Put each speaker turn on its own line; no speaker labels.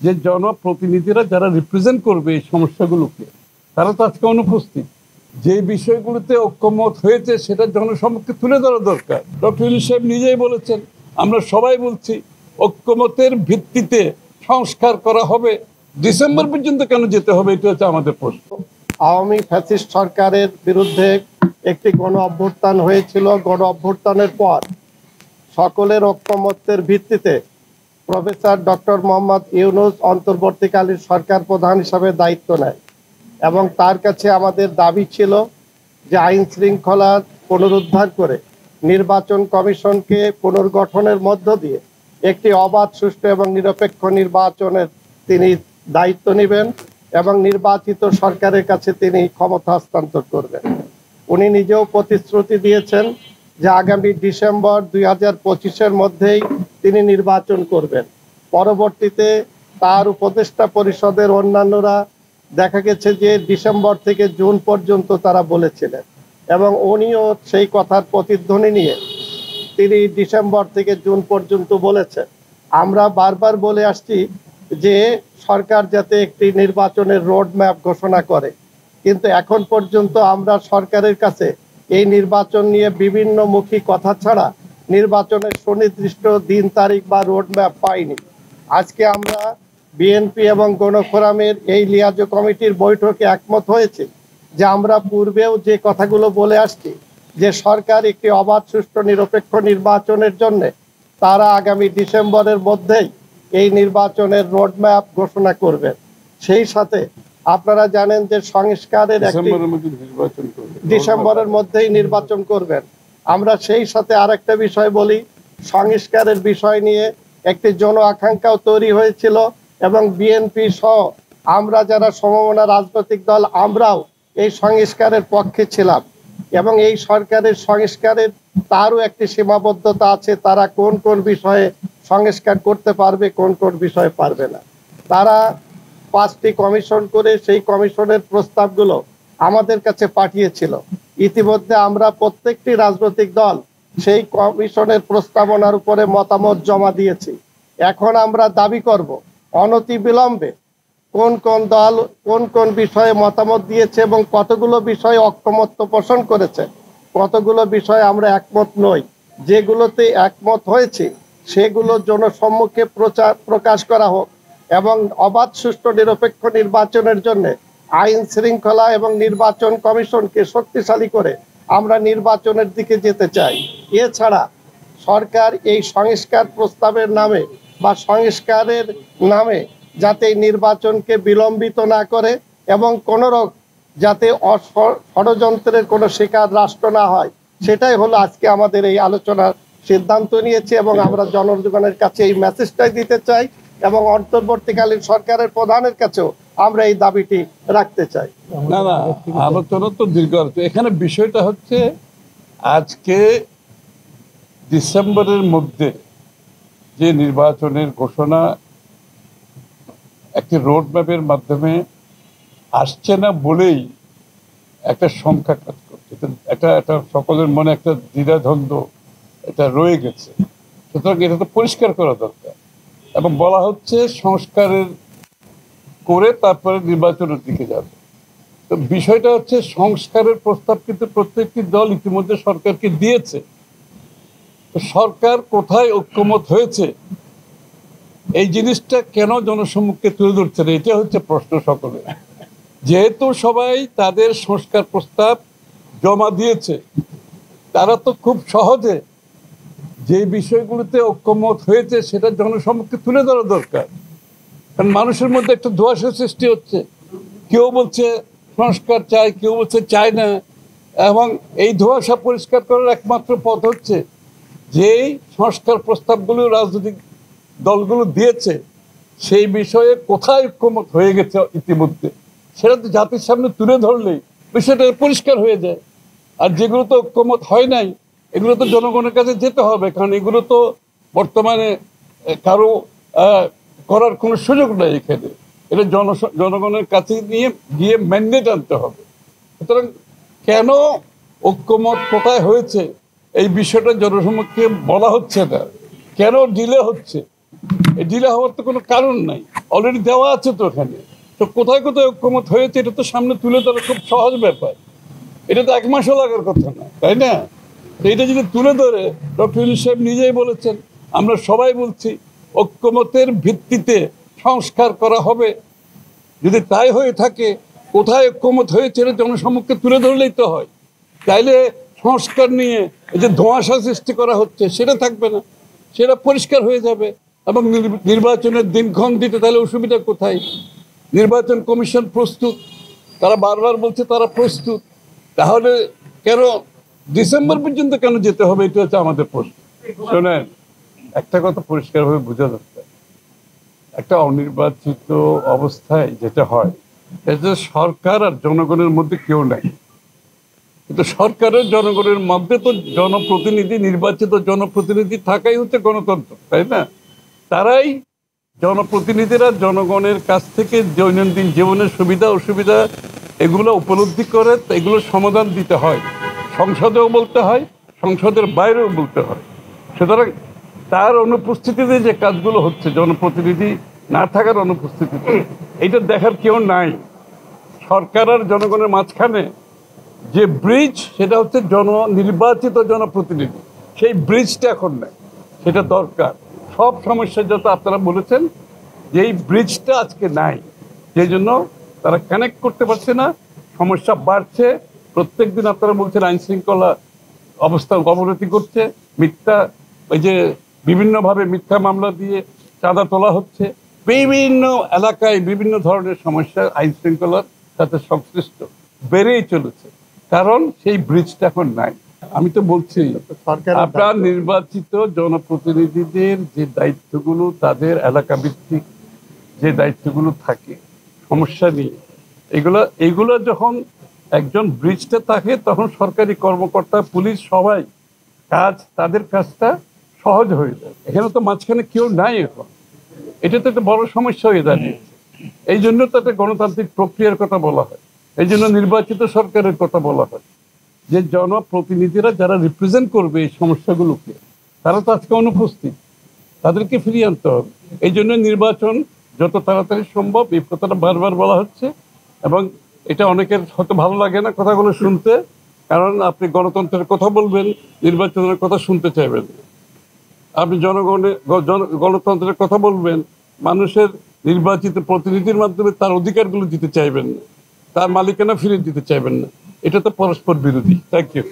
যে জনপ্রতিনিধিরা যারা রিপ্রেজেন্ট করবে এই সমস্যাগুলোকে, তারা তো আজকে অনুপস্থিত। যে বিষয়গুলোতে ঐক্যমত হয়েছে সেটা জনসম্মুখে তুলে ধরা দরকার। ডক্টর ইউনূস সাহেব নিজেই বলেছেন, আমরা সবাই বলছি ঐক্যমতের ভিত্তিতে সংস্কার করা হবে। ডিসেম্বর পর্যন্ত কেন যেতে হবে, এটা হচ্ছে আমাদের প্রশ্ন।
আওয়ামী ফ্যাসিস্ট সরকারের বিরুদ্ধে একটি গণ অভ্যুত্থান হয়েছিল। গণ অভ্যুত্থানের পর সকলের ঐক্যমত্যের ভিত্তিতে প্রফেসর ডক্টর মোহাম্মদ ইউনূস অন্তর্বর্তীকালীন সরকার প্রধান হিসাবে দায়িত্ব নেয় এবং তার কাছে আমাদের দাবি ছিল যে আইন শৃঙ্খলা পুনরুদ্ধার করে নির্বাচন কমিশনকে পুনর্গঠনের মধ্য দিয়ে একটি অবাধ, সুষ্ঠু এবং নিরপেক্ষ নির্বাচনের তিনি দায়িত্ব নেবেন এবং নির্বাচিত সরকারের কাছে তিনি ক্ষমতা হস্তান্তর করবেন। উনি নিজেও প্রতিশ্রুতি দিয়েছেন যে আগামী ডিসেম্বর 2025-এর মধ্যেই তিনি নির্বাচন করবেন। পরবর্তীতে তার উপদেষ্টা পরিষদের অন্যান্যরা দেখা গেছে যে ডিসেম্বর থেকে জুন পর্যন্ত তারা বলেছিলেন এবং উনিও সেই কথার প্রতিধ্বনি নিয়ে তিনি ডিসেম্বর থেকে জুন পর্যন্ত বলেছেন। আমরা বারবার বলে আসছি যে সরকার যাতে একটি নির্বাচনের রোড ম্যাপ ঘোষণা করে, কিন্তু এখন পর্যন্ত আমরা সরকারের কাছে এই নির্বাচন নিয়ে বিভিন্নমুখী কথা ছাড়া নির্বাচনের সুনির্দিষ্ট দিন তারিখ বা রোড ম্যাপ পাইনি। আজকে আমরা বিএনপি এবং গণফোরামের এই লিয়াজো কমিটির বৈঠকে একমত হয়েছে যে আমরা পূর্বেও যে কথাগুলো বলে আসছি যে সরকার একটি অবাধ, সুষ্ঠু, নিরপেক্ষ নির্বাচনের জন্য তারা আগামী ডিসেম্বরের মধ্যেই এই নির্বাচনের রোডম্যাপ ঘোষণা করবেন। সেই সাথে আপনারা জানেন যে সংস্কারের ডিসেম্বরের মধ্যেই নির্বাচন করবেন। আমরা সেই সাথে আরেকটা বিষয় বলি, সংস্কারের বিষয় নিয়ে একটি জন আকাঙ্ক্ষাও তৈরি হয়েছিল এবং বিএনপি সহ আমরা যারা সমমনা রাজনৈতিক দল আমরাও এই সংস্কারের পক্ষে ছিলাম এবং এই সরকারের সংস্কারের তারও একটি সীমাবদ্ধতা আছে, তারা কোন কোন বিষয়ে সংস্কার করতে পারবে, কোন কোন বিষয়ে পারবে না। তারা 5টি কমিশন করে সেই কমিশনের প্রস্তাবগুলো আমাদের কাছে পাঠিয়েছিল। ইতিমধ্যে আমরা প্রত্যেকটি রাজনৈতিক দল সেই কমিশনের প্রস্তাবনার উপরে মতামত জমা দিয়েছি। এখন আমরা দাবি করব অনতিবিলম্বে কোন কোন দল কোন কোন বিষয়ে মতামত দিয়েছে এবং কতগুলো বিষয়ে ঐকমত্য পোষণ করেছে, কতগুলো বিষয়ে আমরা একমত নই। যেগুলোতে একমত হয়েছে সেগুলো জনসম্মুখে প্রকাশ করা হোক এবং অবাধ, সুষ্ঠু, নিরপেক্ষ নির্বাচনের জন্য আইন শৃঙ্খলা এবং নির্বাচন কমিশনকে শক্তিশালী করে আমরা নির্বাচনের দিকে যেতে চাই। এছাড়া সরকার এই সংস্কার প্রস্তাবের নামে বা সংস্কারের নামে যাতে নির্বাচনকে বিলম্বিত না করে এবং কোনো যাতে ষড়যন্ত্রের কোনো শিকার রাষ্ট্র না হয়, সেটাই হলো আজকে আমাদের এই আলোচনার সিদ্ধান্ত নিয়েছে এবং আমরা জনগণের কাছে এই মেসেজটাই দিতে চাই এবং অন্তর্বর্তীকালীন সরকারের প্রধানের কাছেও আমরা এই দাবিটি রাখতে চাই।
না না, আলোচনা তো দীর্ঘ। এখানে বিষয়টা হচ্ছে আজকে ডিসেম্বরের মধ্যে যে নির্বাচনের ঘোষণা একটি রোড ম্যাপের মাধ্যমে আসছে না বলেই একটা সংখ্যা কাজ করছে, এটা সকলের মনে একটা দ্বিধাদ্বন্দ্ব এটা রয়ে গেছে। সুতরাং এটা তো পরিষ্কার করা দরকার এবং বলা হচ্ছে সংস্কারের করে তারপরে নির্বাচনের দিকে যাবে। তো বিষয়টা হচ্ছে সংস্কারের প্রস্তাব কিন্তু প্রত্যেকটি দল ইতিমধ্যে সরকারকে দিয়েছে। সরকার কোথায় ঐক্যমত হয়েছে এই জিনিসটা কেন জনসম্মুখে তুলে ধরছে না, এটা হচ্ছে প্রশ্ন সকলের। যেহেতু সবাই তাদের সংস্কার প্রস্তাব জমা দিয়েছে, তারা তো খুব সহজে যে বিষয়গুলোতে ঐক্যমত হয়েছে সেটা জনসম্মুখে তুলে ধরা দরকার। কারণ মানুষের মধ্যে একটা ধোঁয়াশা সৃষ্টি হচ্ছে, কেউ বলছে সংস্কার চাই, কেউ বলছে চায় না। এবং এই ধোঁয়াশা পরিষ্কার করার একমাত্র পথ হচ্ছে যেই সংস্কার প্রস্তাবগুলো রাজনৈতিক দলগুলো দিয়েছে সেই বিষয়ে কোথায় ঐক্যমত হয়ে গেছে ইতিমধ্যে, সেটা তো জাতির সামনে তুলে ধরলেই বিষয়টা পরিষ্কার হয়ে যায়। আর যেগুলো তো ঐক্যমত হয় নাই এগুলো তো জনগণের কাছে যেতে হবে, কারণ এগুলো তো বর্তমানে কারো করার কোনো সুযোগ নাই এখানে। এটা জনগণের কাছে নিয়ে গিয়ে ম্যান্ডেট আনতে হবে। সুতরাং কেন ঐক্যমত কোথায় হয়েছে এই বিষয়টা জনসম্মুখে বলা হচ্ছে না, কেন ডিলে হচ্ছে, এই ডিলে হওয়ার তো কোনো কারণ নাই, অলরেডি দেওয়া আছে তো ওখানে। তো কোথায় কোথায় ঐক্যমত হয়েছে এটা তো সামনে তুলে ধরা খুব সহজ ব্যাপার। এটা তো 1 মাসও লাগার কথা না, তাই না? তো এটা যদি তুলে ধরে, ডক্টর ইউনূস সাহেব নিজেই বলেছেন, আমরা সবাই বলছি ঐক্যমতের ভিত্তিতে সংস্কার করা হবে। যদি তাই হয়ে থাকে, কোথায় ঐক্যমত হয়েছে এটা জনসম্মুখে তুলে ধরলেই তো হয়। তাইলে সংস্কার নিয়ে এই যে ধোঁয়াশা সৃষ্টি করা হচ্ছে সেটা থাকবে না, সেটা পরিষ্কার হয়ে যাবে। এবং নির্বাচনের দিনক্ষণ দিতে তাহলে অসুবিধা কোথায়? নির্বাচন কমিশন প্রস্তুত, তারা বারবার বলছে তারা প্রস্তুত। তাহলে কেন ডিসেম্বর পর্যন্ত কেন যেতে হবে? এটা হচ্ছে আমাদের প্রশ্ন। শোনেন, একটা কথা পরিষ্কারভাবে বোঝা দরকার, একটা অনির্বাচিত অবস্থায় যেটা হয়, এটা সরকার আর জনগণের মধ্যে কেউ নাই। কিন্তু সরকারের জনগণের মধ্যে তো জনপ্রতিনিধি, নির্বাচিত জনপ্রতিনিধি থাকাই হচ্ছে গণতন্ত্র, তাই না? তারাই, জনপ্রতিনিধিরা জনগণের কাছ থেকে দৈনন্দিন জীবনের সুবিধা অসুবিধা এগুলো উপলব্ধি করে এগুলো সমাধান দিতে হয়। সংসদেও বলতে হয়, সংসদের বাইরেও বলতে হয়। সুতরাং তার অনুপস্থিতিতে যে কাজগুলো হচ্ছে, জনপ্রতিনিধি না থাকার অনুপস্থিতিতে, এটা দেখার কেউ নাই। সরকার আর জনগণের মাঝখানে যে ব্রিজ, সেটা হচ্ছে নির্বাচিত জনপ্রতিনিধি। সেই ব্রিজটা এখন নেই, সেটা দরকার। সব সমস্যা যত আপনারা বলেছেন যে এই ব্রিজটা আজকে নাই, সেই জন্য তারা কানেক্ট করতে পারছে না, সমস্যা বাড়ছে। প্রত্যেকদিন আপনারা বলছেন আইন শৃঙ্খলা অবস্থার অবনতি করছে, মিথ্যা ওই যে বিভিন্নভাবে মিথ্যা মামলা দিয়ে চাঁদা তোলা হচ্ছে, বিভিন্ন এলাকায় বিভিন্ন ধরনের সমস্যা আইন শৃঙ্খলার সাথে সংশ্লিষ্ট বেড়েই চলেছে, কারণ সেই ব্রিজটা এখন নাই। আমি তো বলছি আপনার নির্বাচিত জনপ্রতিনিধিদের যে দায়িত্বগুলো, তাদের এলাকা ভিত্তিক যে দায়িত্বগুলো থাকে সমস্যা নিয়ে, এগুলো যখন একজন ব্রিজটা থাকে, তখন সরকারি কর্মকর্তা, পুলিশ, সবাই তাদের কাজটা সহজ হয়ে যায়। এখানে তো মাঝখানে কেউ নাই এখন, এটা তো একটা বড় সমস্যা হয়ে দাঁড়িয়েছে। এই জন্য তো একটা গণতান্ত্রিক প্রক্রিয়ার কথা বলা হয়, এই জন্য নির্বাচিত সরকারের কথা বলা হয়, যে জনপ্রতিনিধিরা যারা রিপ্রেজেন্ট করবে এই সমস্যাগুলোকে, তারা তো আজকে অনুপস্থিত, তাদেরকে ফিরিয়ে আনতে হবে। এই জন্য নির্বাচন যত তাড়াতাড়ি সম্ভব, এই কথাটা বারবার বলা হচ্ছে। এবং এটা অনেকের হয়তো ভালো লাগে না কথাগুলো শুনতে, কারণ আপনি গণতন্ত্রের কথা বলবেন, নির্বাচনের কথা শুনতে চাইবেন। আপনি গণতন্ত্রের কথা বলবেন, মানুষের নির্বাচিত প্রতিনিধির মাধ্যমে তার অধিকারগুলো দিতে চাইবেন না, তার মালিকানা ফিরিয়ে দিতে চাইবেন না। এটা তো পরস্পর বিরোধী। Thank you.